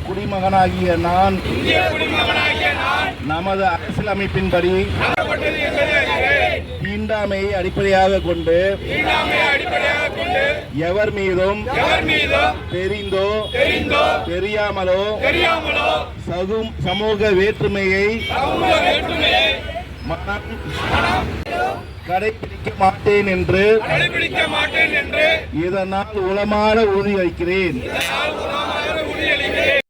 குடிமகனாகிய நான் நமது அரசியலமைப்பின்படி தீண்டாமையை அடிப்படையாக கொண்டு எவர் மீதும் தெரிந்தோ தெரியாமலோ சமூக வேற்றுமையை கடைபிடிக்க மாட்டேன் என்று இதனால் உளமாற உறுதியளிக்கிறேன்.